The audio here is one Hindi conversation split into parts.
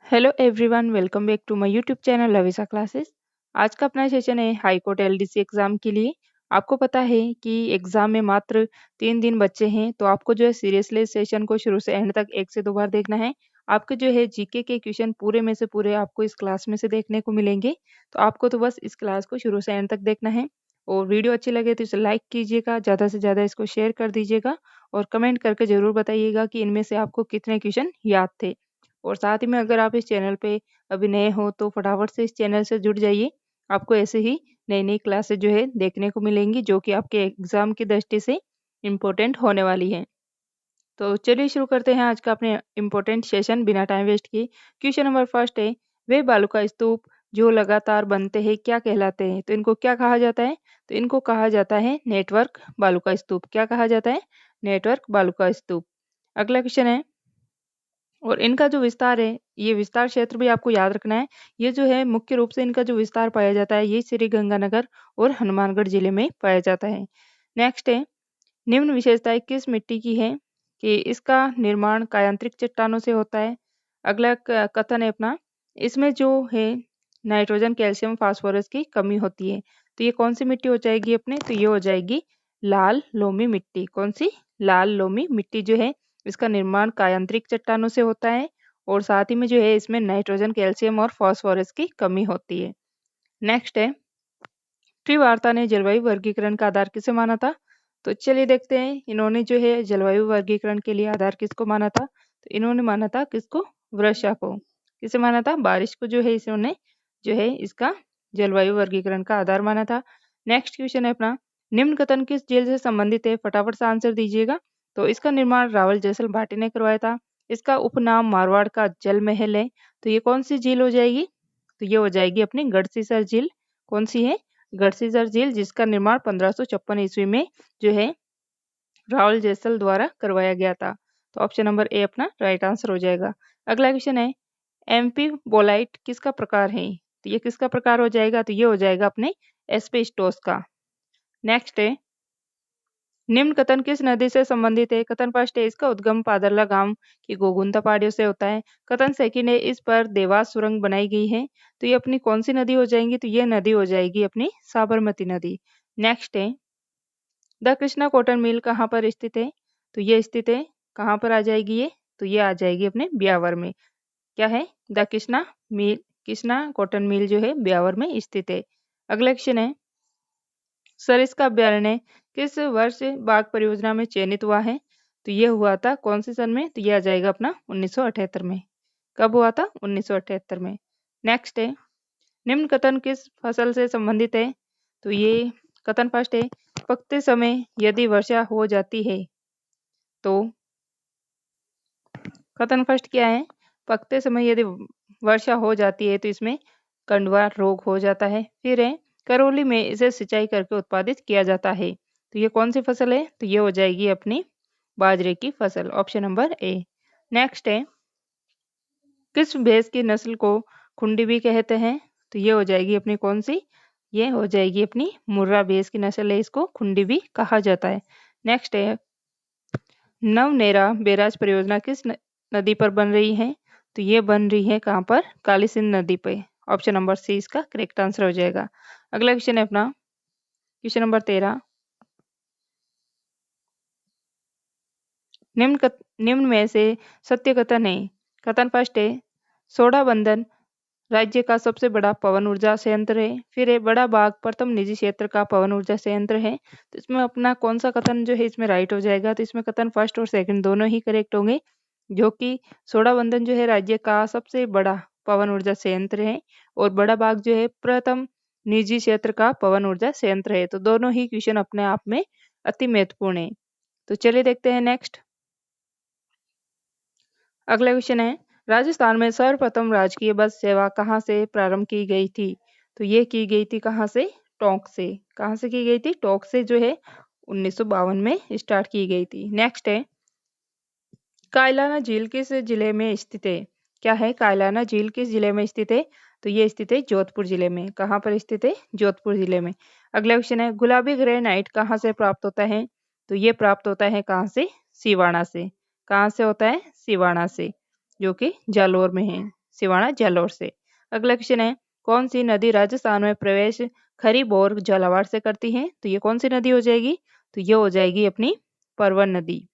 Hello everyone, welcome back to my YouTube channel Lavisa classes. आज का अपना सेशन है हाई कोर्ट एलडीसी एग्जाम के लिए। आपको पता है कि एग्जाम में मात्र 3 दिन बचे हैं, तो आपको जो है सीरियसली सेशन को शुरू से एंड तक 1 से 2 बार देखना है। आपके जो है जीके के क्वेश्चन पूरे में से पूरे आपको इस क्लास में से देखने को मिलेंगे। तो आपको तो बस इस क्लास को शुरू से एंड तक देखना है। और वीडियो अच्छी लगे तो इसे लाइक कीजिएगा, ज़्यादा से ज़्यादा इसको शेयर कर दीजिएगा और कमेंट करके ज़रूर बताइएगा कि इनमें से आपको कितने क्वेश्चन याद थे। और साथ ही में अगर आप इस चैनल पे अभी नए हो तो फटाफट से इस चैनल से जुड़ जाइए। आपको ऐसे ही नई नई क्लासेस जो है देखने को मिलेंगी, जो कि आपके एग्जाम की दृष्टि से इम्पोर्टेंट होने वाली है। तो चलिए शुरू करते हैं आज का अपने इम्पोर्टेंट सेशन बिना टाइम वेस्ट किए। क्वेश्चन नंबर फर्स्ट है, वे बालू का स्तूप जो लगातार बनते हैं क्या कहलाते हैं? तो इनको क्या कहा जाता है? तो इनको कहा जाता है नेटवर्क बालू का स्तूप। क्या कहा जाता है? नेटवर्क बालू का स्तूप। अगला क्वेश्चन है, और इनका जो विस्तार है, ये विस्तार क्षेत्र भी आपको याद रखना है। ये जो है मुख्य रूप से इनका जो विस्तार पाया जाता है, ये श्री गंगानगर और हनुमानगढ़ जिले में पाया जाता है। नेक्स्ट है, निम्न विशेषताएं किस मिट्टी की है? कि इसका निर्माण कायांतरिक चट्टानों से होता है। अगला कथन है अपना, इसमें जो है नाइट्रोजन, कैल्शियम, फास्फोरस की कमी होती है। तो ये कौन सी मिट्टी हो जाएगी अपने? तो ये हो जाएगी लाल लोमी मिट्टी। कौन सी? लाल लोमी मिट्टी जो है, इसका निर्माण कायांतरिक चट्टानों से होता है और साथ ही में जो है इसमें नाइट्रोजन, कैल्शियम और फास्फोरस की कमी होती है। नेक्स्ट है, वार्ता ने जलवायु वर्गीकरण का आधार किसे माना था? तो चलिए देखते हैं, इन्होंने जो है जलवायु वर्गीकरण के लिए आधार किसको माना था? तो इन्होंने माना था किसको? वर्षा को। किसे माना था? बारिश को जो है इन्होंने जो है इसका जलवायु वर्गीकरण का आधार माना था। नेक्स्ट क्वेश्चन है अपना, निम्न कथन किस झील से संबंधित है? फटाफट से आंसर दीजिएगा। तो इसका निर्माण रावल जैसल भाटी ने करवाया था। इसका उपनाम मारवाड़ का जल महल है। तो ये कौन सी झील हो जाएगी? तो ये हो जाएगी अपनी गढ़सीसर झील। कौन सी है? गढ़सीसर झील, जिसका निर्माण 1556 ईस्वी में जो है रावल जैसल द्वारा करवाया गया था। तो ऑप्शन नंबर ए अपना राइट आंसर हो जाएगा। अगला क्वेश्चन है, एमपी बोलाइट किसका प्रकार है? तो ये किसका प्रकार हो जाएगा? तो ये हो जाएगा अपने एस्बेस्टोस का। नेक्स्ट है, निम्न कथन किस नदी से संबंधित है? कथन फर्स्ट है, इसका उद्गम पादरला गांव की गोगुंता पहाड़ियों से होता है। कथन सेकंड है, इस पर देवास सुरंग बनाई गई है। तो ये अपनी कौन सी नदी हो जाएंगी? तो ये नदी हो जाएगी अपनी साबरमती नदी। नेक्स्ट है, द कृष्णा कॉटन मिल कहाँ पर स्थित है? तो ये स्थित है, कहाँ पर आ जाएगी ये? तो ये आ जाएगी अपने ब्यावर में। क्या है? The Krishna mill, Krishna cotton mill जो है ब्यावर में स्थित है। अगला क्वेश्चन है, सरिस्का अभ्यारण्य किस वर्ष बाघ परियोजना में चयनित हुआ है? तो ये हुआ था कौन से सन में? तो ये आ जाएगा अपना 1978 में। कब हुआ था? 1978 में। नेक्स्ट है, निम्न कथन किस फसल से संबंधित है? तो ये कथन फर्स्ट है, पकते समय यदि वर्षा हो जाती है तो कथन फर्स्ट क्या है? पकते समय यदि वर्षा हो जाती है तो इसमें कंडवा रोग हो जाता है। फिर है, करौली में इसे सिंचाई करके उत्पादित किया जाता है। तो ये कौन सी फसल है? तो ये हो जाएगी अपनी बाजरे की फसल। Option number A. नेक्स्ट है, किस भैंस की नस्ल को खुंडी भी कहते हैं? तो ये हो जाएगी अपनी कौन सी? ये हो जाएगी अपनी मुर्रा भैंस की नस्ल है, इसको खुंडी भी कहा जाता है। नेक्स्ट है, नवनेरा बैराज परियोजना किस नदी पर बन रही है? तो ये बन रही है कहाँ पर? काली सिंध नदी पे। ऑप्शन नंबर सी इसका करेक्ट आंसर हो जाएगा। अगला क्वेश्चन है अपना क्वेश्चन नंबर 13, निम्न में से सत्य कथन है। कथन फर्स्ट है, सोडा बंदन राज्य का सबसे बड़ा पवन ऊर्जा संयंत्र है। फिर है, बड़ा बाग प्रथम निजी क्षेत्र का पवन ऊर्जा संयंत्र है। तो इसमें अपना कौन सा कथन जो है इसमें राइट हो जाएगा? तो इसमें कथन फर्स्ट और सेकंड दोनों ही करेक्ट होंगे, जो कि सोडाबंदन जो है राज्य का सबसे बड़ा पवन ऊर्जा संयंत्र है और बड़ा बाग जो है प्रथम निजी क्षेत्र का पवन ऊर्जा संयंत्र है। तो दोनों ही क्वेश्चन अपने आप में अति महत्वपूर्ण है। तो चलिए देखते हैं नेक्स्ट। अगला क्वेश्चन है, राजस्थान में सर्वप्रथम राजकीय बस सेवा कहाँ से प्रारंभ की गई थी? तो ये की गई थी कहाँ से? टोंक से। कहाँ से की गई थी? टोंक से जो है 1952 में स्टार्ट की गई थी। नेक्स्ट है, कायलाना झील किस जिले में स्थित है? क्या है? कायलाना झील किस जिले में स्थित है? तो ये स्थित है जोधपुर जिले में। कहाँ पर स्थित है? जोधपुर जिले में। अगला क्वेश्चन है, गुलाबी ग्रेनाइट कहाँ से प्राप्त होता है? तो ये प्राप्त होता है कहाँ से? सिवाना से। कहाँ से होता है? सिवाना से, जो कि जालोर में है। सिवाना जालौर से। अगला क्वेश्चन है, कौन सी नदी राजस्थान में प्रवेश खरीब और झालावाड़ से करती है? तो ये कौन सी नदी हो जाएगी? तो ये हो जाएगी अपनी परवन नदी।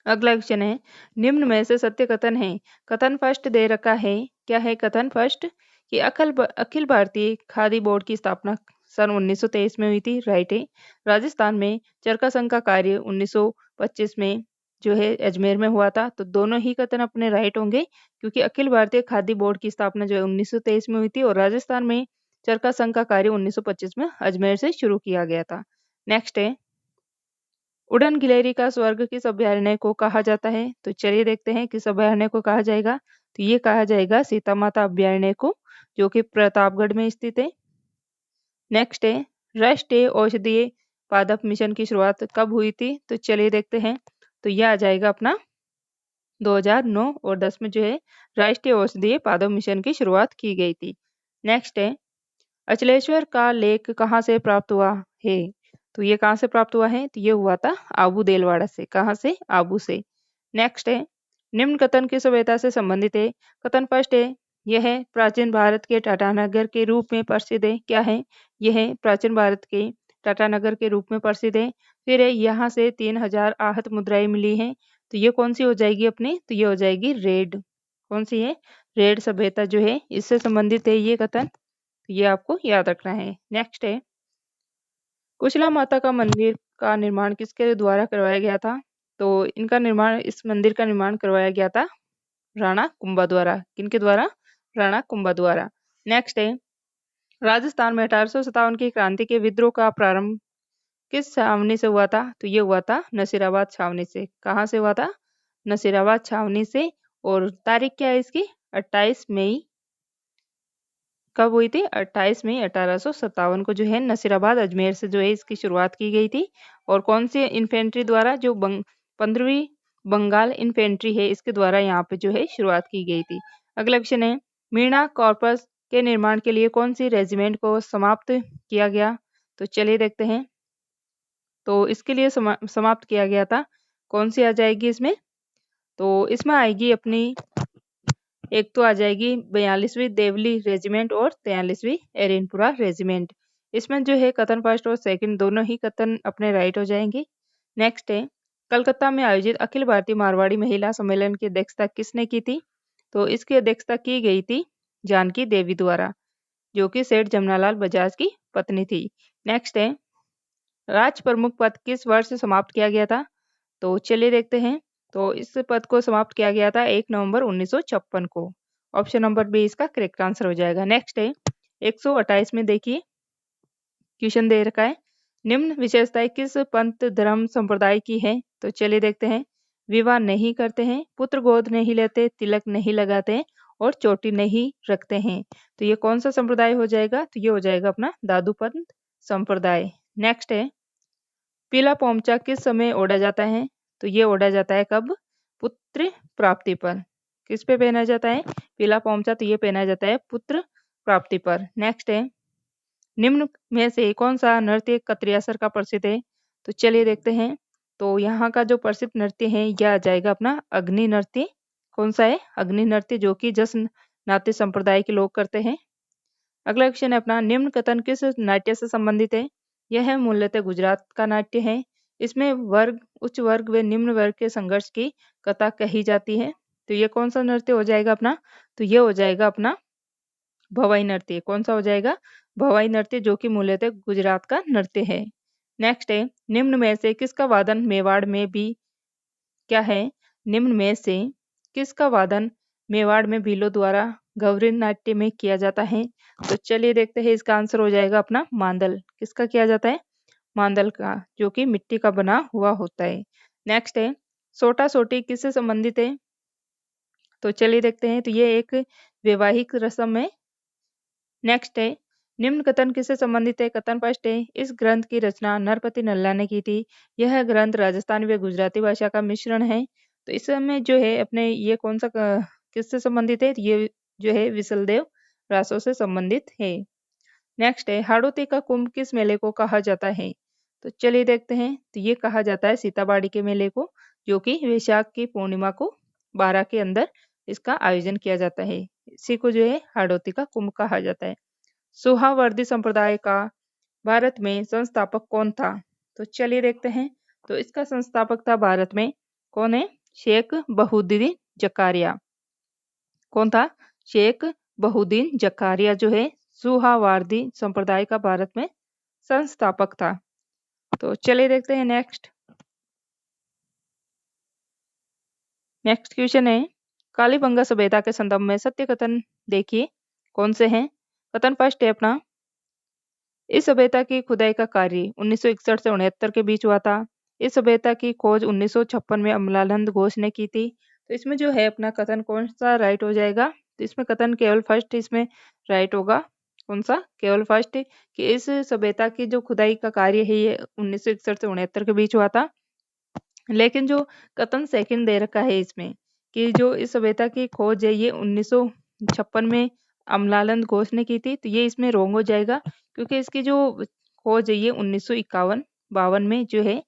अगला क्वेश्चन है, निम्न में से सत्य कथन है। कथन फर्स्ट दे रखा है, क्या है कथन फर्स्ट? कि अखिल भारतीय खादी बोर्ड की स्थापना सन 1923 में हुई थी, राइट है। राजस्थान में चरखा संघ का कार्य 1925 में जो है अजमेर में हुआ था। तो दोनों ही कथन अपने राइट होंगे, क्योंकि अखिल भारतीय खादी बोर्ड की स्थापना जो है 1923 में हुई थी और राजस्थान में चरखा संघ का कार्य 1925 में अजमेर से शुरू किया गया था। नेक्स्ट है, उड़न गिलहरी का स्वर्ग किस अभयारण्य को कहा जाता है? तो चलिए देखते हैं किस अभयारण्य को कहा जाएगा। तो ये कहा जाएगा सीता माता अभयारण्य को, जो कि प्रतापगढ़ में स्थित है। नेक्स्ट है, राष्ट्रीय औषधीय पादप मिशन की शुरुआत कब हुई थी? तो चलिए देखते हैं। तो यह आ जाएगा अपना 2009 और 10 में जो है राष्ट्रीय औषधीय पादप मिशन की शुरुआत की गई थी। नेक्स्ट है, अचलेश्वर का लेख कहाँ से प्राप्त हुआ है? तो ये कहाँ से प्राप्त हुआ है? तो ये हुआ था आबू देलवाड़ा से। कहाँ से? आबू से। नेक्स्ट है, निम्न कथन किस सभ्यता से संबंधित है? कथन फर्स्ट है, यह है प्राचीन भारत के टाटानगर के रूप में प्रसिद्ध है। क्या है? यह है प्राचीन भारत के टाटानगर के रूप में प्रसिद्ध है। फिर है, यहाँ से 3000 आहत मुद्राएं मिली हैं। तो ये कौन सी हो जाएगी अपनी? तो ये हो जाएगी रेड। कौन सी है? रेड सभ्यता जो है इससे संबंधित है ये कथन। ये आपको याद रखना है। नेक्स्ट है, कुशला माता का मंदिर का निर्माण किसके द्वारा करवाया गया था? तो इस मंदिर का निर्माण करवाया गया था राणा कुंभा द्वारा। किनके द्वारा? राणा कुंभा द्वारा। नेक्स्ट है, राजस्थान में 1857 की क्रांति के विद्रोह का प्रारंभ किस छावनी से हुआ था? तो ये हुआ था नसीराबाद छावनी से। कहाँ से हुआ था? नसीराबाद छावनी से। और तारीख क्या है इसकी? 28 मई। कब हुई थी? 28 मई 1857 को जो है नसीराबाद अजमेर से जो है इसकी शुरुआत की गई थी। और कौन सी इन्फेंट्री द्वारा? जो 15वीं बंगाल इन्फेंट्री है इसके द्वारा यहाँ पे जो है शुरुआत की गई थी। अगला क्वेश्चन है, मीणा कॉर्पस के निर्माण के लिए कौन सी रेजिमेंट को समाप्त किया गया? तो चलिए देखते हैं। तो इसके लिए समाप्त किया गया था। कौन सी आ जाएगी इसमें? तो इसमें आएगी अपनी, एक तो आ जाएगी 42वीं देवली रेजिमेंट और 43वीं एरेनपुरा रेजिमेंट। इसमें जो है कथन फर्स्ट और सेकंड दोनों ही कथन अपने राइट हो जाएंगे। नेक्स्ट है, कलकत्ता में आयोजित अखिल भारतीय मारवाड़ी महिला सम्मेलन की अध्यक्षता किसने की थी? तो इसकी अध्यक्षता की गई थी जानकी देवी द्वारा, जो कि सेठ जमनालाल बजाज की पत्नी थी। नेक्स्ट है, राज प्रमुख पद किस वर्ष समाप्त किया गया था? तो चलिए देखते हैं। तो इस पद को समाप्त किया गया था 1 नवंबर 1956 को। ऑप्शन नंबर बी इसका करेक्ट आंसर हो जाएगा। नेक्स्ट है, 128 में देखिए क्वेश्चन दे रखा है, निम्न विशेषताएं किस पंथ धर्म संप्रदाय की है? तो चलिए देखते हैं। विवाह नहीं करते हैं, पुत्र गोद नहीं लेते, तिलक नहीं लगाते हैं और चोटी नहीं रखते हैं। तो ये कौन सा संप्रदाय हो जाएगा? तो ये हो जाएगा अपना दादू पंथ संप्रदाय। नेक्स्ट है, पीला पोमचा किस समय ओढ़ा जाता है? तो ये ओढ़ा जाता है कब? पुत्र प्राप्ति पर। किस पे पहना जाता है पीला पोमचा? तो ये पहना जाता है पुत्र प्राप्ति पर। नेक्स्ट है, निम्न में से कौन सा नृत्य कत्रियासर का प्रसिद्ध है? तो चलिए देखते हैं। तो यहाँ का जो प्रसिद्ध नृत्य है यह आ जाएगा अपना अग्नि नृत्य। कौन सा है? अग्नि नृत्य, जो कि जस नाट्य संप्रदाय के लोग करते हैं। अगला क्वेश्चन है अपना, निम्न कथन किस नाट्य से संबंधित है? यह मूलतः गुजरात का नाट्य है। इसमें वर्ग, उच्च वर्ग व निम्न वर्ग के संघर्ष की कथा कही जाती है। तो ये कौन सा नृत्य हो जाएगा अपना? तो ये हो जाएगा अपना भवाई नृत्य। कौन सा हो जाएगा? भवाई नृत्य, जो कि मूलतः गुजरात का नृत्य है। नेक्स्ट है, निम्न में से किसका वादन मेवाड़ में भी क्या है? निम्न में से किसका वादन मेवाड़ में भीलों द्वारा गौरी नाट्य में किया जाता है? तो चलिए देखते हैं। इसका आंसर हो जाएगा अपना मांदल। किसका किया जाता है? मांदल का, जो कि मिट्टी का बना हुआ होता है। नेक्स्ट है, सोटा सोटी किससे संबंधित है? तो चलिए देखते हैं। तो ये एक वैवाहिक रस्म है। नेक्स्ट है, निम्न कथन किससे संबंधित है? कथन फर्स्ट है, इस ग्रंथ की रचना नरपति नल्ला ने की थी। यह ग्रंथ राजस्थानी व गुजराती भाषा का मिश्रण है। तो इसमें जो है अपने ये कौन सा किससे संबंधित है? ये जो है विसलदेव रासो से संबंधित है। नेक्स्ट है, हाड़ौती का कुंभ किस मेले को कहा जाता है? तो चलिए देखते हैं। तो ये कहा जाता है सीताबाड़ी के मेले को, जो कि वैशाख की पूर्णिमा को 12 के अंदर इसका आयोजन किया जाता है। इसी को जो है हाड़ौती का कुंभ कहा जाता है। सोहावर्दी संप्रदाय का भारत में संस्थापक कौन था? तो चलिए देखते हैं। तो इसका संस्थापक था भारत में कौन है? शेख बहुद्दीन जकारिया। कौन था? शेख बहुद्दीन जकारिया जो है सुहावार्दी संप्रदाय का भारत में संस्थापक था। तो चलिए देखते हैं नेक्स्ट। नेक्स्ट क्वेश्चन है कालीबंगा सभ्यता के संदर्भ में सत्य कथन देखिए कौन से हैं। कथन फर्स्ट है अपना, इस सभ्यता की खुदाई का कार्य 1961 से 69 के बीच हुआ था। इस सभ्यता की खोज 1956 में अमलानंद घोष ने की थी। तो इसमें जो है अपना कथन कौन सा राइट हो जाएगा? तो इसमें कथन केवल फर्स्ट इसमें राइट होगा। कौन सा? केवल फर्स्ट कि इस सभ्यता की जो खुदाई का कार्य है ये 1961 से 69 के बीच हुआ था। लेकिन जो कथन सेकंड दे रखा है इसमें कि जो इस सभ्यता की खोज है ये 1956 में अमलानंद घोष ने की थी, तो ये इसमें रोंग हो जाएगा क्योंकि इसकी जो खोज है ये 1951-52 में जो है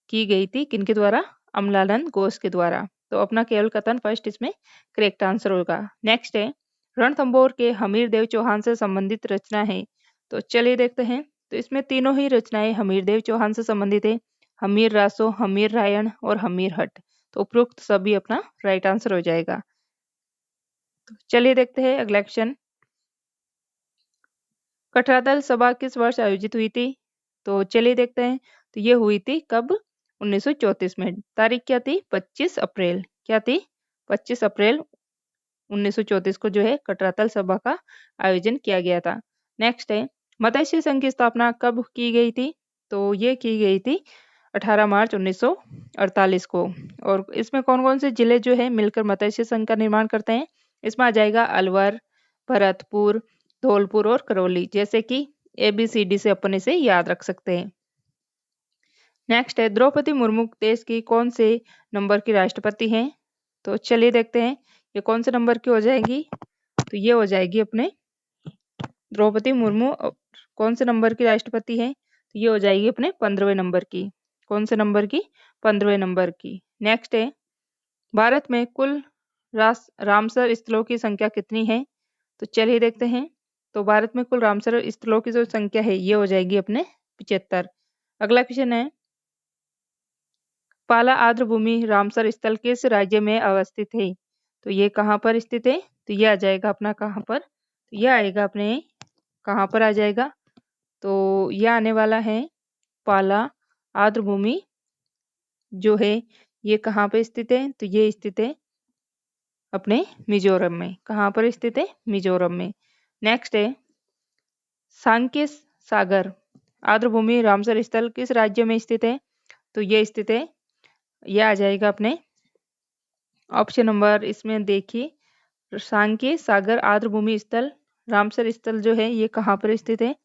की गई थी। किनके द्वारा? अमलानंद घोष के द्वारा। तो अपना केवल कथन फर्स्ट इसमें करेक्ट आंसर होगा। नेक्स्ट है रणथंभौर के हमीरदेव चौहान से संबंधित रचना है। तो चलिए देखते हैं। तो इसमें तीनों ही रचनाएं हमीरदेव चौहान से संबंधित है। हमीर रासो, हमीर रायण और हमीर हट। तो उपरोक्त सभी अपना राइट आंसर हो जाएगा। तो चलिए देखते हैं अगला क्वेश्चन। कठरादल सभा किस वर्ष आयोजित हुई थी? तो चलिए देखते हैं। तो ये हुई थी कब? 1934 में। तारीख क्या थी? 25 अप्रैल। क्या थी? 25 अप्रैल 1934 को जो है कठरातल सभा का आयोजन किया गया था। नेक्स्ट है मत्स्य संघ की स्थापना कब की गई थी? तो ये की गई थी 18 मार्च 1948 को। और इसमें कौन कौन से जिले जो है मिलकर मत्स्य संघ का निर्माण करते हैं? इसमें आ जाएगा अलवर, भरतपुर, धौलपुर और करौली, जैसे कि ABCD से अपन इसे याद रख सकते हैं। नेक्स्ट है द्रौपदी मुर्मू देश की कौन से नंबर की राष्ट्रपति हैं? तो चलिए देखते हैं ये कौन से नंबर की हो जाएगी। तो ये हो जाएगी अपने द्रौपदी मुर्मू कौन से नंबर की राष्ट्रपति है? तो ये हो जाएगी अपने 15वें नंबर की। कौन से नंबर की? 15वें नंबर की। नेक्स्ट है भारत में कुल रामसर स्थलों की संख्या कितनी है? तो चलिए देखते हैं। तो भारत में कुल रामसर स्थलों की जो संख्या है ये हो जाएगी अपने 75। अगला क्वेश्चन है पाला आर्द्रभूमि रामसर स्थल किस राज्य में अवस्थित है? तो ये कहाँ पर स्थित है? तो ये आ जाएगा अपना कहाँ पर? तो ये आएगा अपने कहाँ पर आ जाएगा? तो ये आने वाला है पाला आर्द्रभूमि जो है ये कहाँ पे स्थित है? तो ये स्थित है अपने मिजोरम में। कहाँ पर स्थित है? मिजोरम में। नेक्स्ट है सांकेत सागर आर्द्रभूमि रामसर स्थल किस राज्य में स्थित है? तो ये स्थित है, यह आ जाएगा अपने ऑप्शन नंबर इसमें देखिए सांकेत सागर आर्द्रभूमि स्थल रामसर स्थल जो है ये कहाँ पर स्थित है?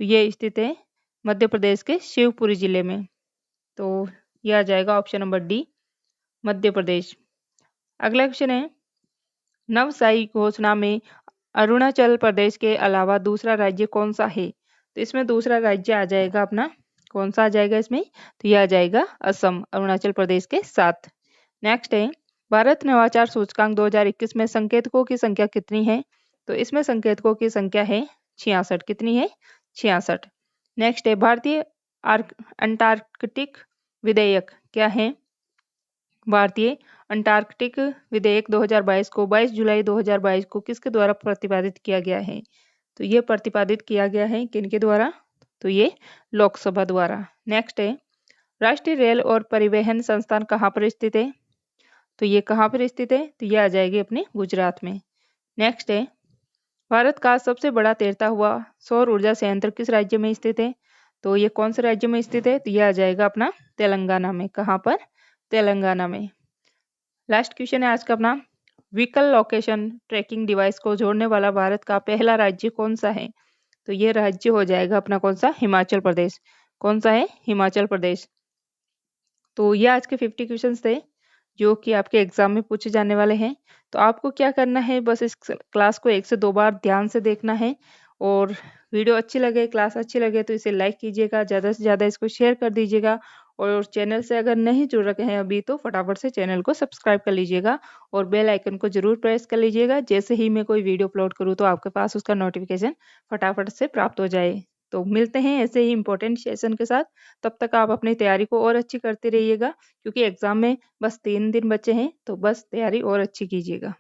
तो ये स्थित है मध्य प्रदेश के शिवपुरी जिले में। तो यह आ जाएगा option number D Madhya Pradesh. अगला क्वेश्चन है नवसाई घोषणा में अरुणाचल प्रदेश के अलावा दूसरा राज्य कौन सा है? तो इसमें दूसरा राज्य आ जाएगा अपना कौन सा आ जाएगा इसमें? तो यह आ जाएगा असम अरुणाचल प्रदेश के साथ। नेक्स्ट है भारत नवाचार सूचकांक 2021 में संकेतकों की संख्या कितनी है? तो इसमें संकेतकों की संख्या है 66। कितनी है? 66। नेक्स्ट है भारतीय अंटार्कटिक विधेयक क्या है? भारतीय अंटार्कटिक विधेयक 2022 को 22 जुलाई 2022 को किसके द्वारा प्रतिपादित किया गया है? तो ये प्रतिपादित किया गया है किनके द्वारा? तो ये लोकसभा द्वारा। नेक्स्ट है राष्ट्रीय रेल और परिवहन संस्थान कहाँ पर स्थित है? तो ये कहाँ पर स्थित है? तो ये आ जाएगी अपने गुजरात में। नेक्स्ट है भारत का सबसे बड़ा तैरता हुआ सौर ऊर्जा संयंत्र किस राज्य में स्थित है? तो ये कौन से राज्य में स्थित है? तो ये आ जाएगा अपना तेलंगाना में। कहाँ पर? तेलंगाना में। लास्ट क्वेश्चन है आज का अपना व्हीकल लोकेशन ट्रैकिंग डिवाइस को जोड़ने वाला भारत का पहला राज्य कौन सा है? तो ये राज्य हो जाएगा अपना कौन सा? हिमाचल प्रदेश। कौन सा है? हिमाचल प्रदेश। तो ये आज के 50 क्वेश्चंस थे जो कि आपके एग्जाम में पूछे जाने वाले हैं। तो आपको क्या करना है बस इस क्लास को 1 से 2 बार ध्यान से देखना है और वीडियो अच्छी लगे क्लास अच्छी लगे तो इसे लाइक कीजिएगा, ज़्यादा से ज़्यादा इसको शेयर कर दीजिएगा और चैनल से अगर नहीं जुड़ रखे हैं अभी तो फटाफट से चैनल को सब्सक्राइब कर लीजिएगा और बेल आइकन को ज़रूर प्रेस कर लीजिएगा। जैसे ही मैं कोई वीडियो अपलोड करूँ तो आपके पास उसका नोटिफिकेशन फटाफट से प्राप्त हो जाए। तो मिलते हैं ऐसे ही इम्पोर्टेंट सेशन के साथ। तब तक आप अपनी तैयारी को और अच्छी करते रहिएगा, क्योंकि एग्ज़ाम में बस 3 दिन बचे हैं, तो बस तैयारी और अच्छी कीजिएगा।